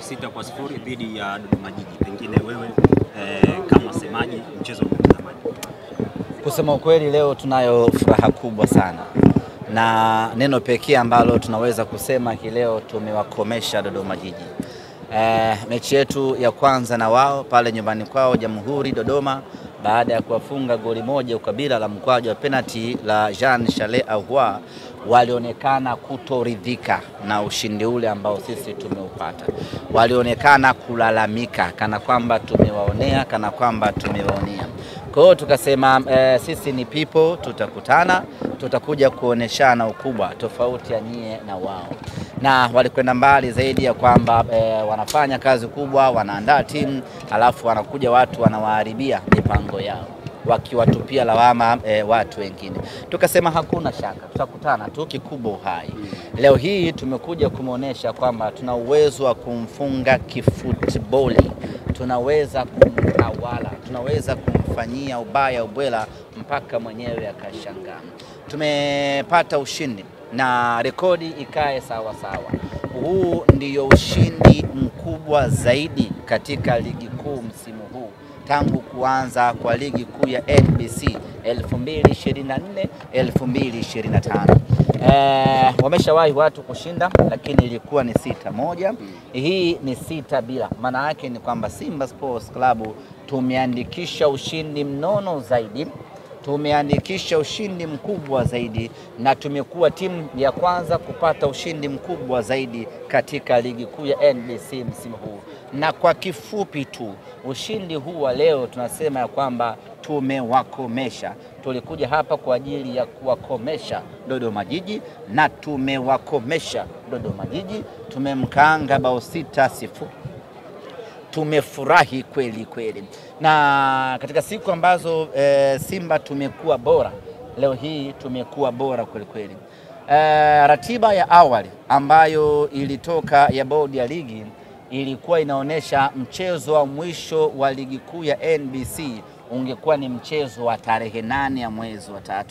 goli 6-0 dhidi ya Dodoma Jiji. Pengine wewe kama semaji mchezo mtazamaji. Kusema ukweli leo tunayo furaha kubwa sana. Na neno pekee ambalo tunaweza kusema hii leo tumewakomesha Dodoma Jiji. Mechi yetu ya kwanza na wao pale nyumbani kwao Jamhuri Dodoma, baada ya kuwafunga goli moja ukabila la mkwaju wa penalty la Jean Charles Ahoua, walionekana kutoridhika na ushindi ule ambao sisi tumeupata. Walionekana kulalamika kana kwamba tumewaonea, kana kwamba tumewaonea. Kwa hiyo tukasema sisi ni people, tutakutana, tutakuja kuoneshana ukubwa tofauti ya nyie na wao. Na walikwenda mbali zaidi ya kwamba wanafanya kazi kubwa, wanaandaa timu, alafu wanakuja watu wanawaharibia mipango yao, wakiwatupia lawama watu wengine. Tukasema hakuna shaka, tutakutana tu, kikubwa uhai. Leo hii tumekuja kumuonesha kwamba tuna uwezo wa kumfunga kifutboli, tunaweza kumtawala, tunaweza kumfanyia ubaya ubwela mpaka mwenyewe akashangaa. Tumepata ushindi na rekodi ikae sawa sawa. Huu ndiyo ushindi mkubwa zaidi katika ligi kuu msimu huu tangu kuanza kwa ligi kuu ya NBC 2024-2025. Wameshawahi watu kushinda, lakini ilikuwa ni 6-1. Hii ni 6-0. Maana yake ni kwamba Simba Sports Club tumeandikisha ushindi mnono zaidi, tumeandikisha ushindi mkubwa zaidi, na tumekuwa timu ya kwanza kupata ushindi mkubwa zaidi katika ligi kuu ya NBC msimu huu. Na kwa kifupi tu, ushindi huu wa leo tunasema ya kwamba tumewakomesha. Tulikuja hapa kwa ajili ya kuwakomesha Dodoma Jiji na tumewakomesha Dodoma Jiji. Tumemkaanga bao 6-0. Tumefurahi kweli kweli. Na katika siku ambazo Simba tumekuwa bora, leo hii tumekuwa bora kweli kweli. Ratiba ya awali ambayo ilitoka ya bodi ya ligi ilikuwa inaonesha mchezo wa mwisho wa ligi kuu ya NBC ungekuwa ni mchezo wa tarehe 8 ya mwezi wa 3.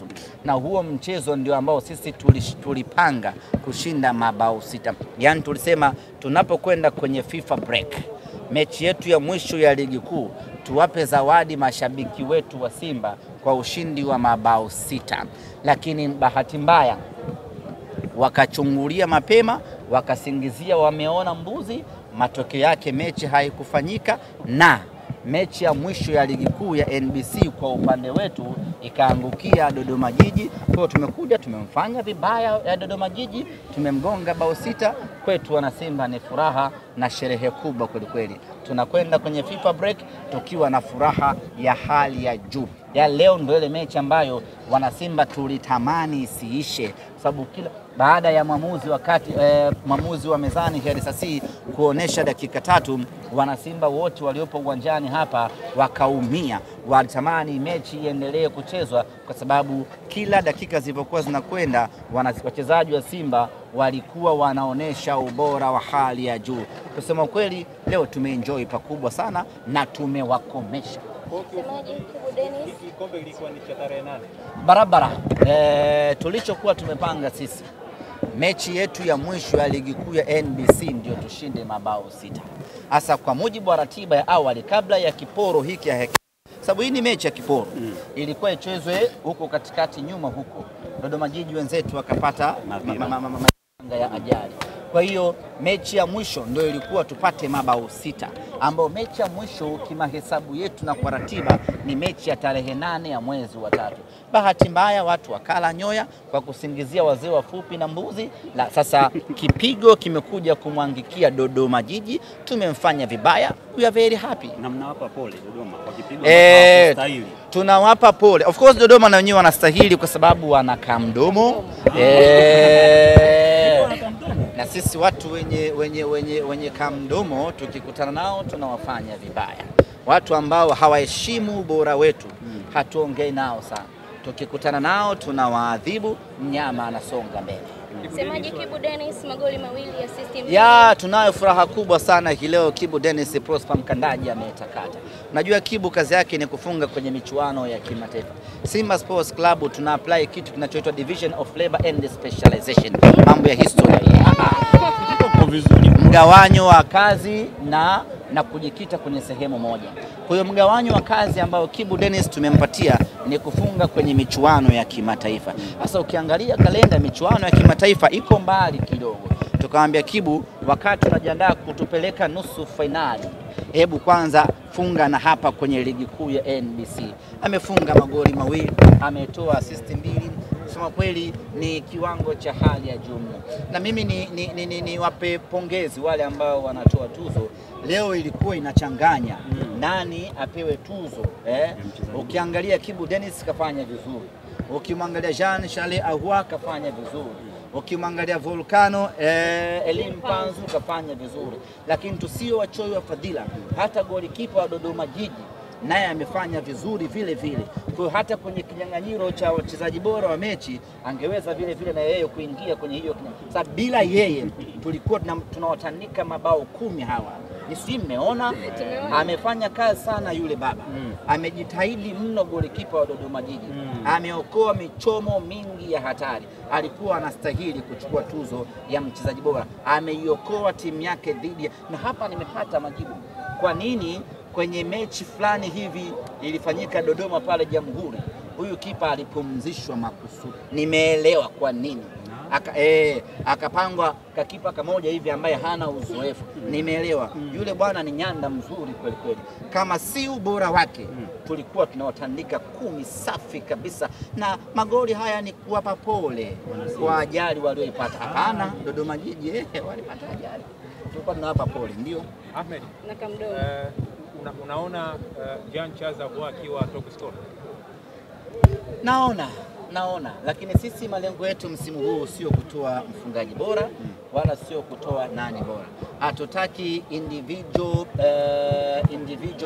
Na huo mchezo ndio ambao sisi tulipanga kushinda mabao 6. Yaani tulisema tunapokwenda kwenye FIFA break, mechi yetu ya mwisho ya ligi kuu, tuwape zawadi mashabiki wetu wa Simba kwa ushindi wa mabao 6. Lakini bahati mbaya wakachungulia mapema, wakasingizia wameona mbuzi. Matokeo yake mechi haikufanyika, na mechi ya mwisho ya ligi kuu ya NBC kwa upande wetu ikaangukia Dodoma Jiji. Kwa tumekuja tumemfanya vibaya ya Dodoma Jiji, tumemgonga bao 6. Kwetu wana Simba ni furaha na sherehe kubwa kweli kweli. Tunakwenda kwenye FIFA break tukiwa na furaha ya hali ya juu. Ya leo ndio ile mechi ambayo wana Simba tulitamani isiishe, sababu kila baada ya mwamuzi wa mezani Heri Sasi kuonesha dakika 3, wana Simba wote waliopo uwanjani hapa wakaumia. Walitamani mechi iendelee kuchezwa kwa sababu kila dakika zilizokuwa zinakwenda wachezaji wa Simba walikuwa wanaonesha ubora wa hali ya juu. Kusema kweli leo tumeenjoy pakubwa sana na tumewakomesha. Semaji Kibu Dennis, Kombe ilikuwa ni cha tarehe 8. Barabara. Tulichokuwa tumepanga sisi, mechi yetu ya mwisho ya ligi kuu ya NBC ndio tushinde mabao 6. Hasa kwa mujibu wa ratiba ya awali kabla ya kiporo hiki ya sababu hii ni mechi ya kiporo. Ilikuwa ichezwe huko katikati nyuma huko. Dodoma Jiji wenzetu wakapata ya ajali. Kwa hiyo mechi ya mwisho ndio ilikuwa tupate mabao 6, ambao mechi ya mwisho kimahesabu yetu na kwa ratiba ni mechi ya tarehe 8 ya mwezi wa 3. Bahati mbaya watu wakala nyoya kwa kusingizia wazee wafupi na mbuzi. Sasa kipigo kimekuja kumwangikia Dodoma Jiji, tumemfanya vibaya. We are very happy. Na mnawapa pole Dodoma kwa kipigo wanastahili. Tunawapa pole. Of course Dodoma na wenyewe wanastahili kwa sababu wanakaa mdomo. Na sisi watu wenye kamdomo tukikutana nao tunawafanya vibaya. Watu ambao hawaheshimu ubora wetu hatuongei nao sana. Tukikutana nao tunawaadhibu, mnyama anasonga mbele. Semaji Kibu Dennis, magoli 2 ya system. Ya tunayo furaha kubwa sana hii leo. Kibu Dennis Prosper Mkandaji ametakata. Najua Kibu kazi yake ni kufunga kwenye michuano ya kimataifa. Simba Sports Club tuna apply kitu kinachoitwa Division of Labor and Specialization. Mambo ya historia. mgawanyo wa kazi na kujikita kwenye sehemu moja. Kwa hiyo mgawanyo wa kazi ambao Kibu Denis tumempatia ni kufunga kwenye michuano ya kimataifa. Sasa ukiangalia kalenda michuano ya kimataifa iko mbali kidogo. Tukamwambia Kibu, wakati tunajiandaa kutupeleka nusu finali, hebu kwanza funga na hapa kwenye ligi kuu ya NBC. Amefunga magoli mawili, ametoa assist 2. Kusema kweli ni kiwango cha hali ya juu. Na mimi ni wape pongezi wale ambao wanatoa tuzo. Leo ilikuwa inachanganya nani apewe tuzo. Ukiangalia Kibu Denis kafanya vizuri. Ukimwangalia Jean Charles Ahoua kafanya vizuri. Ukimwangalia Volcano Elim Panzu kafanya vizuri. Lakini tusio wachoyo wa fadhila, hata golikipa wa Dodoma Jiji naye amefanya vizuri vile vile. Kwa hata kwenye kinyang'anyiro cha wachezaji bora wa mechi angeweza vile vile na yeye kuingia kwenye hiyo. Sasa bila yeye tulikuwa tunawatanika mabao 10 hawa. Nisi mmeona amefanya kazi sana yule baba. Amejitahidi mno golikipa wa Dodoma Jiji. Ameokoa michomo mingi ya hatari. Alikuwa anastahili kuchukua tuzo ya mchezaji bora. Ameiokoa timu yake dhidi na hapa nimepata majibu. Kwa nini kwenye mechi fulani hivi ilifanyika Dodoma pale Jamhuri, huyu kipa alipumzishwa makusudi? Nimeelewa kwa nini. Akapangwa kakipa kamoja hivi ambaye hana uzoefu. Nimeelewa. Yule bwana ni nyanda mzuri kweli kweli. Kama si ubora wake tulikuwa tunawatandika 10 safi kabisa. Na magoli haya ni kuwapa pole kwa ajali walioipata. Hapana, Dodoma Jiji walipata ajali. Tulikuwa tunawapa pole, ndio. Ahmed, na Kamdomo. Unaona Jean Charles Ahoua akiwa top scorer? Naona, lakini sisi malengo yetu msimu huu sio kutoa mfungaji bora wala sio kutoa nani bora. Hatutaki individual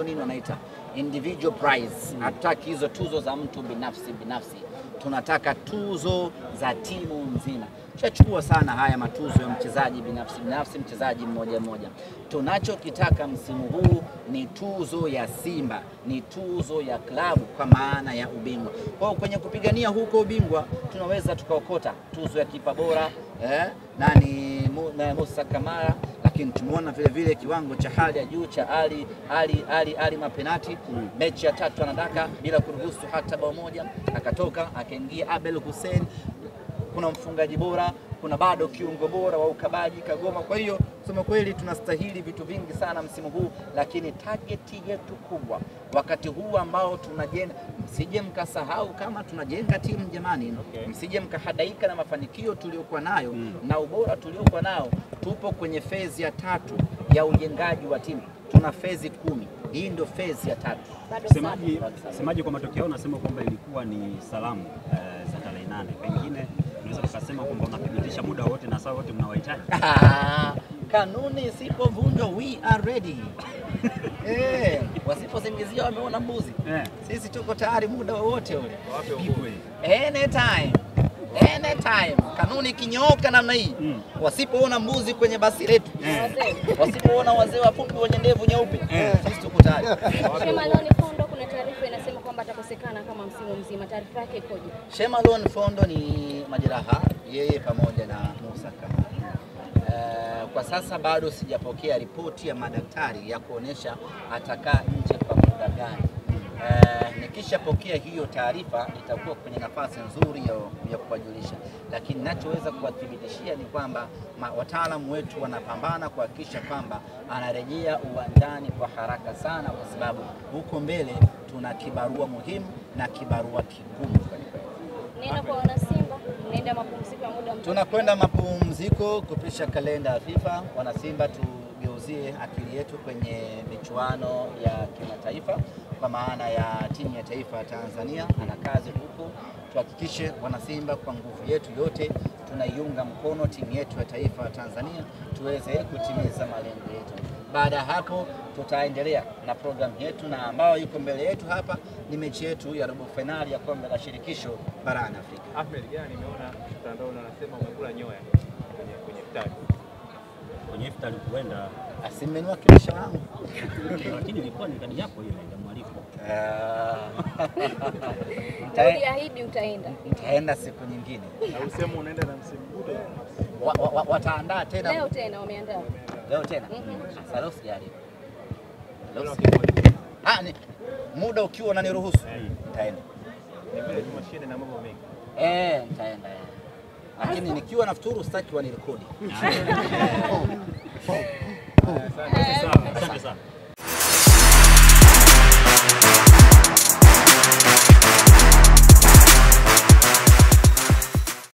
nini wanaita individual prize. Hatutaki hizo tuzo za mtu binafsi. Tunataka tuzo za timu nzima. Tuchukua sana haya matuzo ya mchezaji binafsi, mchezaji mmoja. Tunachokitaka msimu huu ni tuzo ya Simba, ni tuzo ya klabu kwa maana ya ubingwa. Kwa kwenye kupigania huko ubingwa tunaweza tukaokota tuzo ya kipa bora Musa Kamara, lakini tumeona vile vile kiwango cha hali ya juu cha Ali Mapenati. Mechi ya 3 anadaka bila kuruhusu hata bao moja, akatoka akaingia Abel Hussein. Kuna mfungaji bora, kuna bado kiungo bora wa ukabaji Kagoma. Kwa hiyo kusema kweli tunastahili vitu vingi sana msimu huu, lakini target yetu kubwa wakati huu ambao tunajenga, msije mkasahau kama tunajenga timu jamani. Msije mkahadaika na mafanikio tuliokuwa nayo na ubora tuliokuwa nao. Tupo kwenye phase ya 3 ya ujengaji wa timu. Tuna phase 10. Hii ndio phase ya 3. Semaji kwa matokeo unasema kwamba ilikuwa ni salamu za tarehe 8. Pengine unaweza kusema kwamba unathibitisha muda wote na saa wote mnawahitaji. Kanuni isipovunjwa we are ready. Wasiposingizia wameona mbuzi. Sisi tuko tayari muda wote ule. Anytime. Kanuni kinyooka namna hii. Wasipoona mbuzi kwenye basi letu. Wasipoona wazee wafupi wenye ndevu nyeupe. Sisi tuko tayari. Shemalon Fondo, kuna taarifa inasema kwamba atakosekana kama msimu mzima. Taarifa yake ikoje? Shemalon Fondo ni majeraha, yeye pamoja na Musa Kamara. Kwa sasa bado sijapokea ripoti ya madaktari ya kuonesha atakaa nje kwa muda gani. Nikishapokea hiyo taarifa itakuwa kwenye nafasi nzuri ya kuwajulisha, lakini ninachoweza kuwathibitishia ni kwamba wataalamu wetu wanapambana kuhakikisha kwamba anarejea uwanjani kwa haraka sana, kwa sababu huko mbele tuna kibarua muhimu na kibarua kigumu. Neno kwa wana Simba, tunaenda mapumziko ya muda mfupi. Tunakwenda mapumziko kupisha kalenda ya FIFA. Wana Simba, tugeuzie akili yetu kwenye michuano ya kimataifa kwa maana ya timu ya taifa ya Tanzania ana kazi huko. Tuhakikishe wana Simba kwa nguvu yetu yote tunaiunga mkono timu yetu ya taifa ya Tanzania tuweze kutimiza malengo yetu. Baada ya hapo tutaendelea na program yetu, na ambao yuko mbele yetu hapa ni mechi yetu ya robo finali ya kombe la shirikisho barani Afrika. Ahmed, jana nimeona mtandao unasema umekula nyoya kwenye iftari. Kwenye iftari kuenda asimenua kilisha wangu. Lakini ilikuwa ni kadi yako ile ya mwaliko. Uliahidi utaenda. Nitaenda siku nyingine. Na usema unaenda na msimu ule Wataandaa tena leo tena wameandaa. Leo tena? Sasa leo sijali. Ni muda ukiwa unaniruhusu nitaenda. Ni vile mashine na mambo mengi. Nitaenda. Lakini nikiwa nafuturu sitaki wanirekodi. Asante sana.